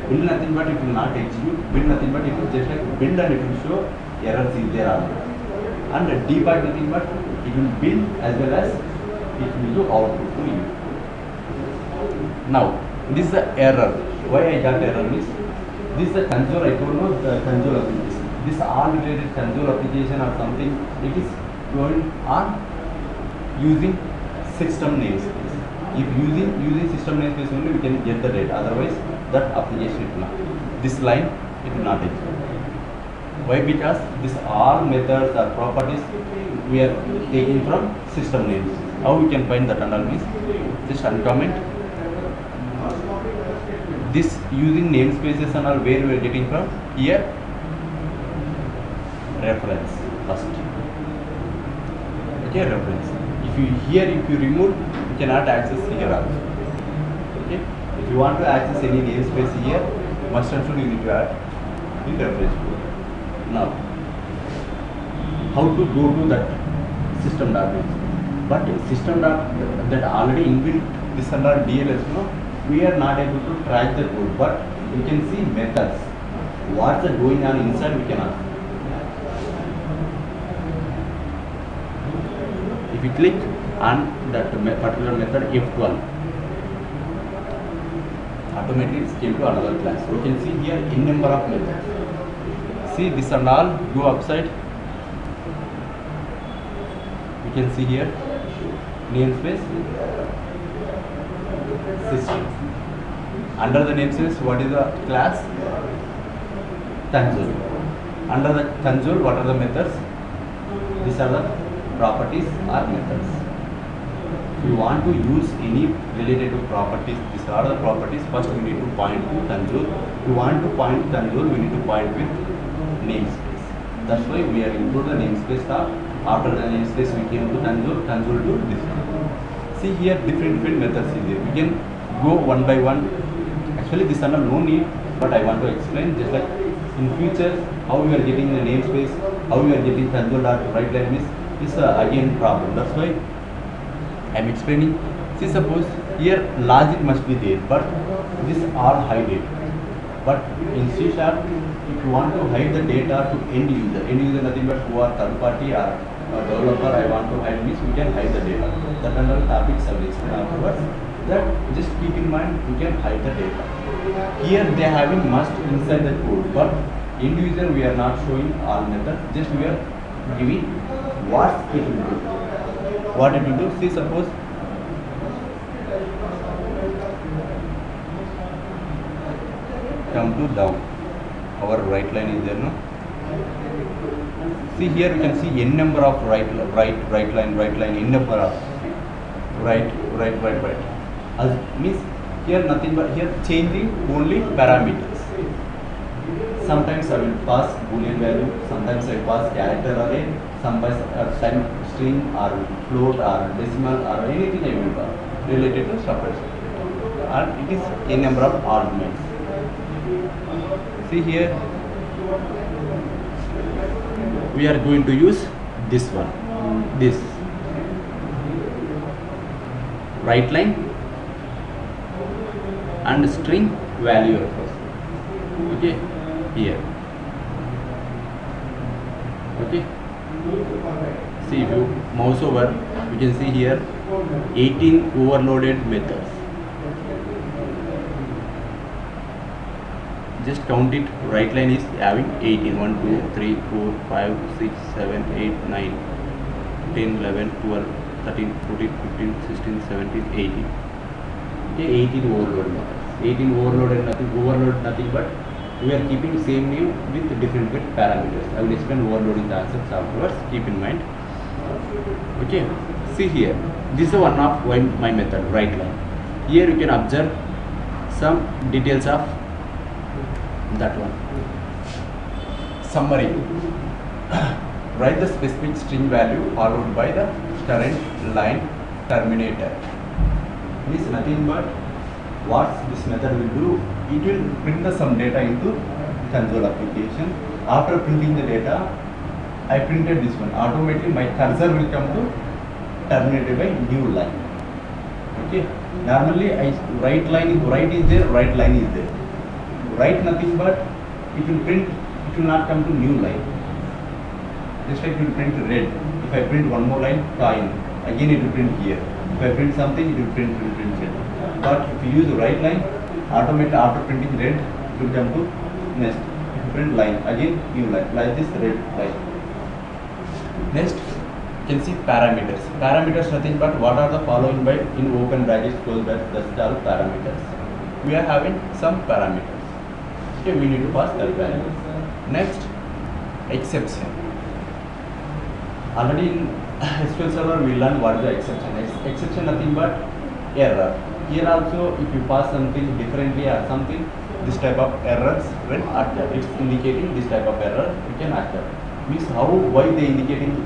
Build nothing but it will not execute. Build nothing but it will just like build and it will show errors is there already. And debug nothing but it will build as well as it will do output to you. Now this is the error. Why I got error means this is the console. I told you the console application. This all related console application or something. It is going on using system namespace. If using system namespace only we can get the data. Otherwise that application it will not. This line it will not exist. Why? Because this all methods or properties we are taking from system names. How we can find that and all means just uncomment this using namespaces and all where we are getting from here reference first. Okay, reference. If you remove you cannot access here also. Okay, if you want to access any namespace here must and should you need to add in reference code. Now, how to go to that system.name? But system that already inbuilt this and our DLS, we are not able to track the code. But you can see methods. What's going on inside we cannot. If you click on that particular method F12, automatically it came to another class. We can see here n number of methods. See this and all go upside. You can see here namespace system. Under the namespace, what is the class? Console. Under the console, what are the methods? These are the properties or methods. If you want to use any related to properties, these are the properties. First, we need to point to console. If you want to point to console, we need to point with namespace. That's why we are into the namespace tab. After the namespace, we came to console to this one. See here, different methods is there. We can go one by one. Actually, this is no need, but I want to explain just like in future how we are getting the namespace, how we are getting console.writeLine is again problem. That's why I am explaining. See, suppose here logic must be there, but this all hide it. But in C#, if you want to hide the data to end user nothing but who are third party or developer, I want to hide means we can hide the data. That another topic service afterwards. That just keep in mind you can hide the data. Here they are having must inside the code, but end user we are not showing all methods. Just we are giving what it will do. What it will do. See, suppose come to down. Our WriteLine is there, no? See here you can see n number of WriteLine, n number of write. As means here nothing but here changing only parameters. Sometimes I will pass boolean value, sometimes I pass character array, sometimes time string or float or decimal or anything I will pass related to separate. and it is a number of arguments. See here, we are going to use this one, this write line and string value reference. Okay, here. Okay, see, if you mouse over, you can see here 18 overloaded methods. Just count it. Right line is having 18. 1, 2, 3, 4, 5, 6, 7, 8, 9, 10, 11, 12, 13, 14, 15, 16, 17, 18. Okay, 18 overloaded methods. 18 overloaded nothing but we are keeping same name with different parameters. I will explain overloading the concepts afterwards. Keep in mind. Okay, see here. This is one of my method, right line. Here you can observe some details of that one. Summary. Write the specific string value followed by the current line terminator. Means nothing but what this method will do, it will print some data into console application. After printing the data, I printed this one. Automatically my cursor will come to terminated by new line. Okay. Normally right is there, right line is there. Write nothing but it will print, it will not come to new line. Just like it will print red. If I print one more line, fine. Again it will print here. If I print something, it will print red. But if you use the right line, automatically after printing red, it will come to next. If you print line, again new line, like this red line. Next, you can see parameters. Parameters nothing but what are the following by in open brackets, close brackets, that's all parameters. We are having some parameters. Okay, we need to pass that value. Next, exception. Already in SQL Server we learned what is the exception. Exception nothing but error. Here also, if you pass something differently or something, this type of errors will occur. It's indicating this type of error you can occur. Means why they indicating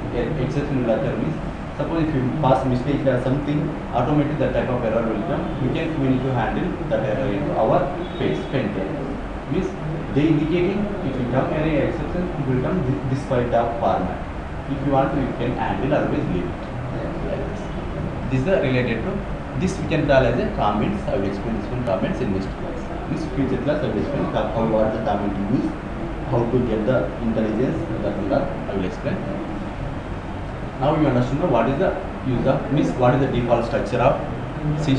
exception will occur means, suppose if you pass mistake or something, automatically that type of error will come. We need to handle that error into our pen table. Means they indicating if you come any exception, it will come this type of format. If you want to, you can handle, otherwise leave it. Like this. This is related to this. We can call as a comments. I will explain this one comments in next class. This future class I will explain how what the comment to use, how to get the intelligence that I will explain. Now you understand what is the use of means what is the default structure of C#.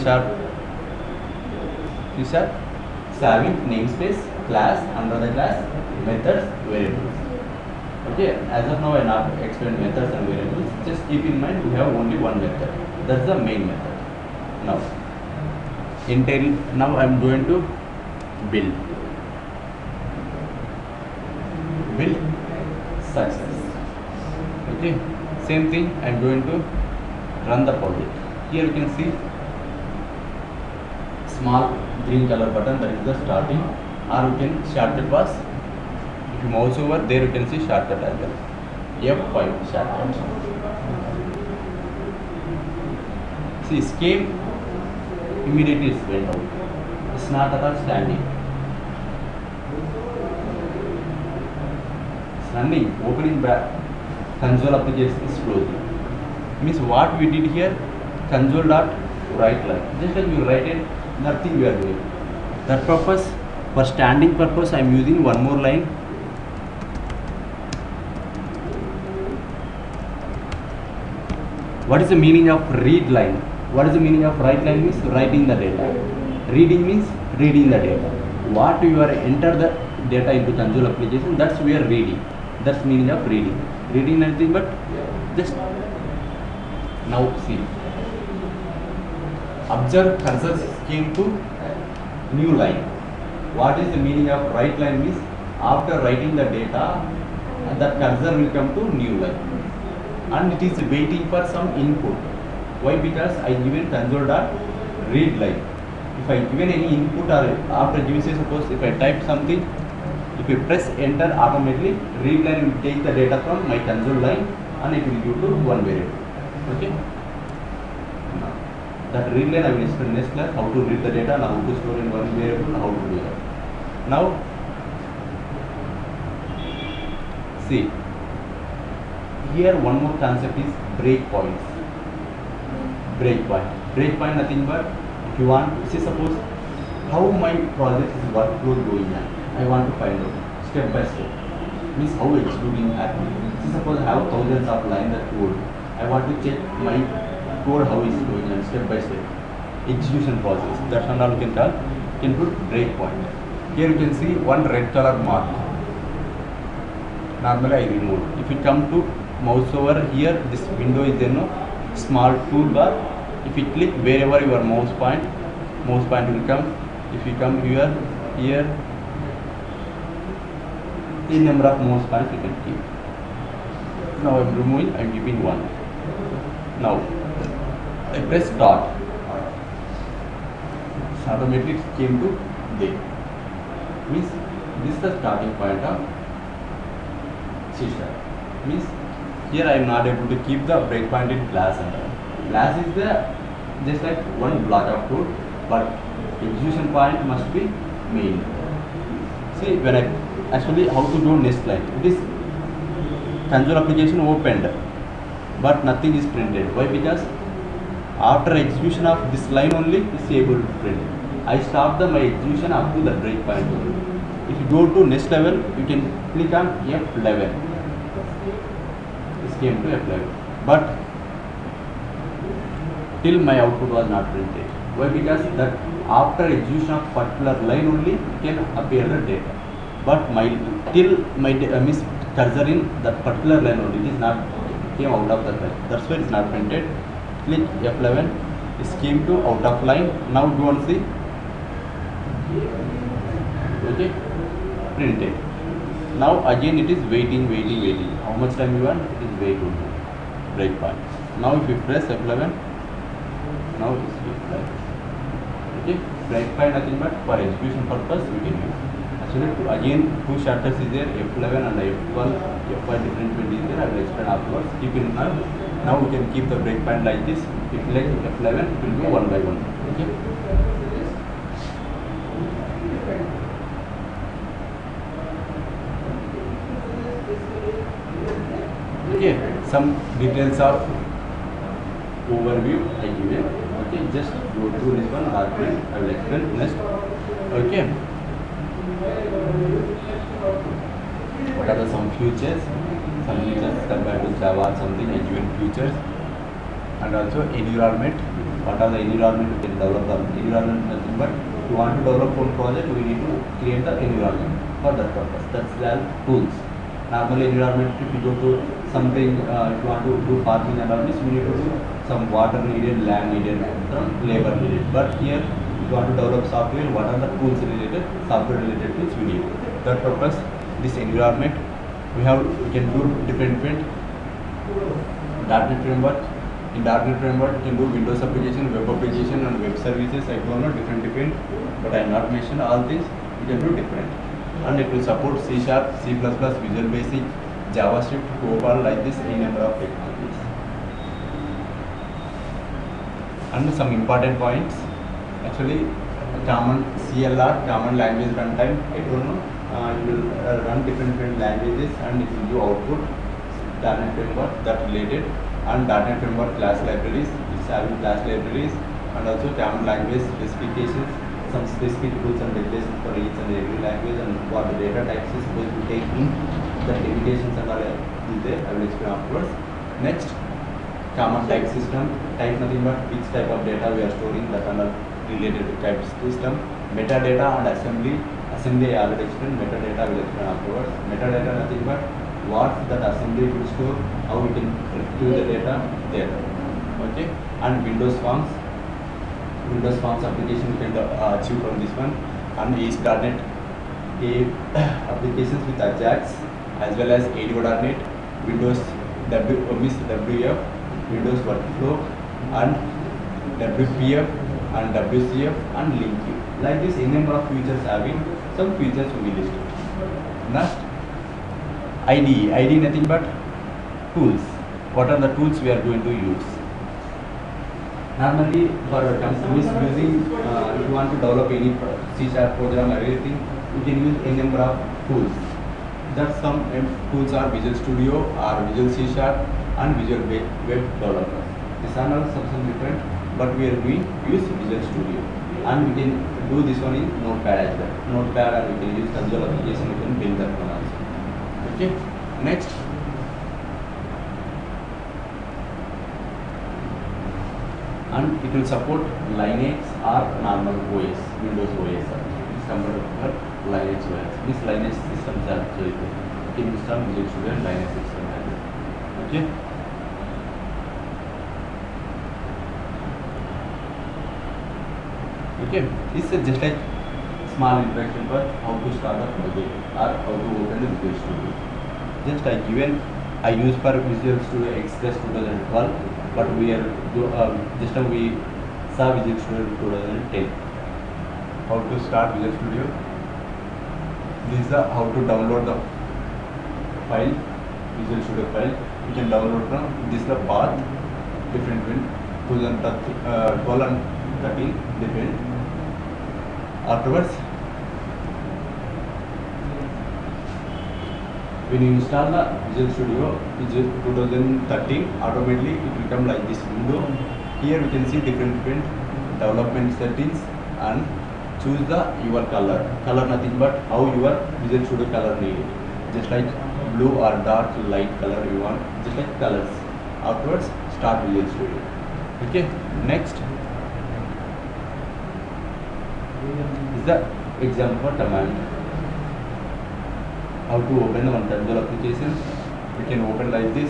Having namespace, class, under the class, methods, variables. Okay, as of now I not explain methods and variables. Just keep in mind we have only one method. That's the main method. Now I am going to build success. Okay, same thing I am going to run the project. Here you can see small green color button, that is the starting, or you can shortcut was, if you mouse over there you can see shortcut as well, F5 shortcut. See, escape immediately it went out. It's not at all standing. It's running, opening back. Console application is closing. Means what we did here, console dot write line. Just like you write it, nothing we are doing. That purpose, for standing purpose, I am using one more line. What is the meaning of read line? What is the meaning of write line? Means writing the data. Reading means reading the data. What you are enter the data into console application, that's we are reading. That's meaning of reading. Reading nothing but just now see. Observe cursor came to new line. What is the meaning of write line? Means after writing the data, that cursor will come to new line. And it is waiting for some input. Why? Because I given console dot read line. If I given any input or after giving, say suppose if I type something, if you press enter, automatically read line will take the data from my console line and it will give to one variable. Okay. That read line I will explain next class, how to read the data and how to store in one variable and how to do that. Now see, here one more concept is breakpoints. Breakpoint nothing but, if you want, see, suppose how my project is workflow going on, I want to find out step by step, means how executing happening. See, suppose I have thousands of lines of code, I want to check my code how is going on step by step execution process. That's all you can put breakpoint. Here you can see one red color mark. Normally I remove. If you come to mouse over here, this window is there, no small toolbar. If you click wherever your mouse point will come. If you come here, the number of mouse points you can keep. Now I am removing, I am keeping one. Now I press start. Automatically it came to there. Means this is the starting point of C#. Means here I am not able to keep the breakpoint in class and all. Class is the just like one block of code, but execution point must be main. See, when I actually how to do next line, it is console application opened, but nothing is printed. Why? Because after execution of this line only is able to print. I stop my execution up to the breakpoint only. If you go to next level, you can click on F11. This came to F11, but till my output was not printed. Why? Because that after execution of particular line only can appear the data, but till my means cursor in that particular line only, it is not came out of that line. That's why it is not printed. Click F11. This came to out of line. Now go and see. Okay, printed. Now again it is waiting. How much time you want? It is wait only. Breakpoint. Now if you press F11, now it is breakpoint. Okay, breakpoint nothing but for execution purpose we can use. Actually, again two shortcuts is there, F11 and F12. F1 different is there. I will explain afterwards. Keep in mind. Now we can keep the breakpoint like this. If you like F11, it will go one by one. Okay. Okay, some details of overview I give you. Okay, just go through this one argument. I will explain next. Okay. What are some features? Some features compared to Java or something, I given features. And also environment. What are the environment you can develop? The environment nothing but if you want to develop one project, we need to create the environment for that purpose. That's the tools. Normally environment, if you go to something, if you want to do farming and all this, we need to do some water needed, land needed, labor needed. But here, if you want to develop software, what are the tools related, software related tools we need. That purpose, this environment, we can do different .NET framework. In .NET framework, you can do Windows application, web application, and web services. I don't know different, but I am not mention all things. You can do different, and it will support C#, C++, Visual Basic, JavaScript, Copal, like this, any number of technologies. And some important points. Actually, common CLR, common language runtime. I don't know. You will run different languages, and it will give output. .NET framework that related, and .NET framework class libraries. It's having class libraries, and also common language specifications, some specific rules and regulations for each and every language, and what the data types is supposed to take in. The limitations and all is there. I will explain afterwards. Next, common type system. Type nothing but which type of data we are storing, that and all related to type system. Metadata and assembly. Assembly I already explained. Metadata I will explain afterwards. Metadata nothing but what that assembly will store, how we can retrieve the data there. Okay, and Windows Forms. Windows Forms application we can achieve from this one, and ASP.NET applications with Ajax, as well as ADO.NET, Windows WF, Windows Workflow, and WPF, and WCF, and LinkU. Like this, a number of features having some features will be listed. Next, IDE nothing but tools. What are the tools we are going to use? Normally, for companies using, if you want to develop any C# program or anything, you can use a number of tools. That some tools are Visual Studio or Visual C# and Visual Web Developer. These are not something different, but we are doing use Visual Studio, and we can do this one in Notepad as well. Notepad, and we can use console application. We can build that one also. Okay. Next. And it will support Linux or normal OS, Windows OS. It's compatible for Linux OS. This Linux systems are actually you can install Visual Studio and Linux system as well. Okay. Okay. This is just like small introduction for how to start a project or how to open the Visual Studio. Just like given I use for Visual Studio Express 2012. But we are just now we saw Visual Studio 2010. How to start Visual Studio? This is how to download the file, Visual Studio file. You can download from this is the path, different 2012 and 13 different. Afterwards, when you install the Visual Studio 2013, automatically it will come like this window. Here we can see different development settings and choose your color. Color nothing but how your Visual Studio color need it. Just like blue or dark light color you want, just like colors. Afterwards, start Visual Studio. Okay. Next is the example command. How to open one console application. We can open like this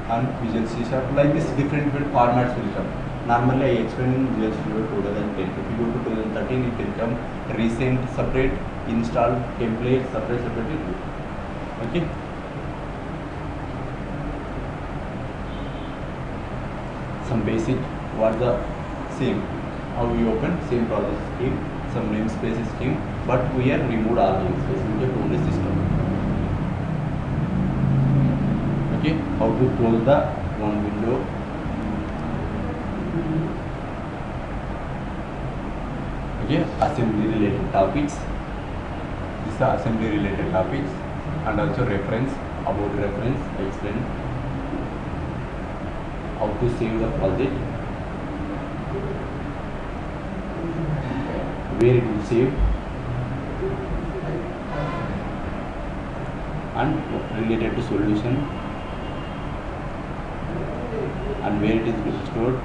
and Visual C# like this. Different formats will come. Normally I explain Visual Studio 2010. If you go to 2013, it will come recent separate, install, template separate. Okay. Some basic what the same. How we open same process scheme. Some namespace scheme, but we have removed all namespace in the only system. Okay, how to close the one window. Okay, assembly related topics. These are assembly related topics, and also reference. About reference, I explain how to save the project, where it will save, and related to solution, and where it is stored.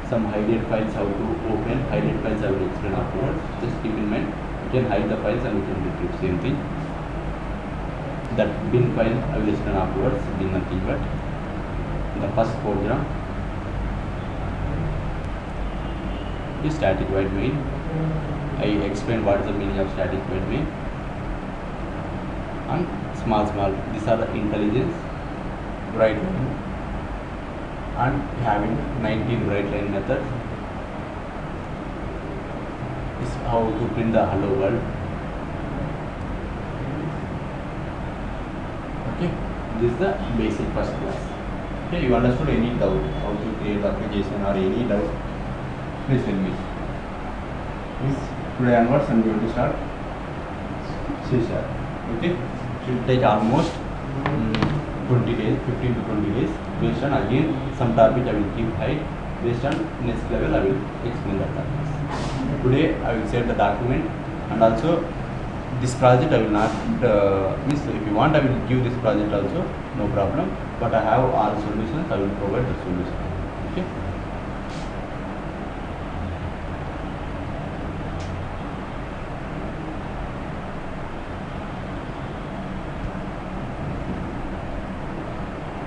Some hidden files, how to open hidden files I will explain afterwards. Just keep in mind, you can hide the files and you can retrieve same thing. That bin file I will explain afterwards. Bin nothing but the first program is static void main. I explain what is the meaning of static void main. And small these are the intelligence, bright line, and having 19 bright line methods. This is how to print the hello world. Okay, this is the basic first class. Okay, you understood any doubt how to create the application or any doubt, please tell me. Please, today onwards I'm going to start C#. Okay, should take almost 20 days, 15 to 20 days. Based on again some topic I will keep high. Based on next level I will explain the topics. Today I will share the document, and also this project I will not means if you want I will give this project also, no problem. But I have all solutions. I will provide the solution. Okay.